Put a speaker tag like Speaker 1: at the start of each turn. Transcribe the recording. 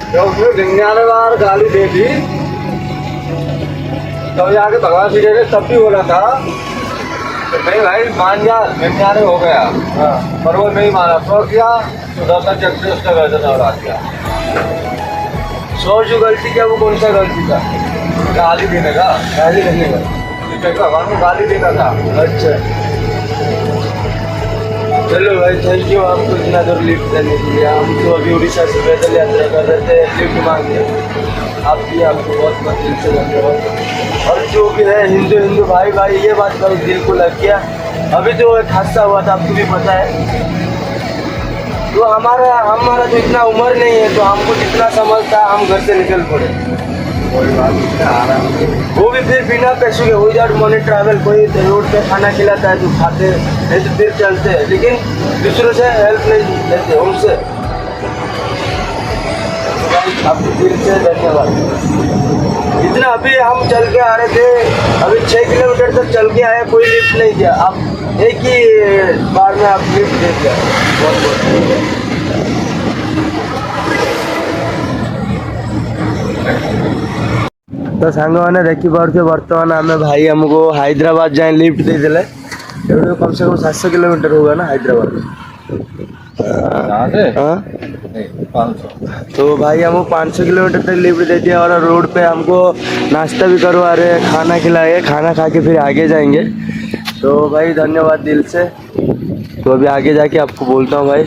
Speaker 1: तो उसने 99 बार गाली दे दी, तब जाके भगवान श्री ने तब भी बोला था तो नहीं भाई मान जा, 99 हो गया। हाँ, पर वो नहीं माना तो क्या, सुदर्शन चक्र से उसका गर्दन उड़ा दिया। सो जो गलती किया वो कौन सा गलती था? गाली देने का। गाली देने का भगवान को गाली देना था। अच्छा चलो भाई, थैंक यू आपको इतना दूर लिफ्ट देने के लिए। हम तो अभी उड़ीसा से पैदल यात्रा कर रहे थे, लिफ्ट मांगे। आप भी आपको बहुत बहुत दिल से धन्यवाद। और जो भी है हिंदू भाई भाई, ये बात मेरे दिल को लग गया। अभी जो एक हादसा हुआ था आपको भी पता है, तो हमारा तो इतना उम्र नहीं है, तो हमको जितना समझता हम घर से निकल पड़े। कोई बात नहीं, आराम से। वो भी फिर बिना पैसों के विदाउट मनी ट्रैवल। कोई रोड पे खाना खिलाता है तो खाते, नहीं तो फिर चलते हैं, लेकिन दूसरों से हेल्प नहीं लेते उनसे। आपको दिल से धन्यवाद। इतना अभी हम चल के आ रहे थे, अभी 6 किलोमीटर तक चल के आए, कोई लिफ्ट नहीं दिया। आप एक ही बार में आप लिफ्ट दे दिया, बहुत बहुत। तो सांग मैंने देखिपे बर्तमान आम भाई हमको हैदराबाद जाए लिफ्ट दे देले। कम से कम 700 किलोमीटर होगा ना हैदराबाद। हाँ, 500। तो भाई हमको 500 किलोमीटर तक लिफ्ट दे दिया, और रोड पे हमको नाश्ता भी करवा रहे हैं, खाना खिलाए, खाना खा के फिर आगे जाएंगे। तो भाई धन्यवाद दिल से। तो अभी आगे जाके आपको बोलता हूँ भाई।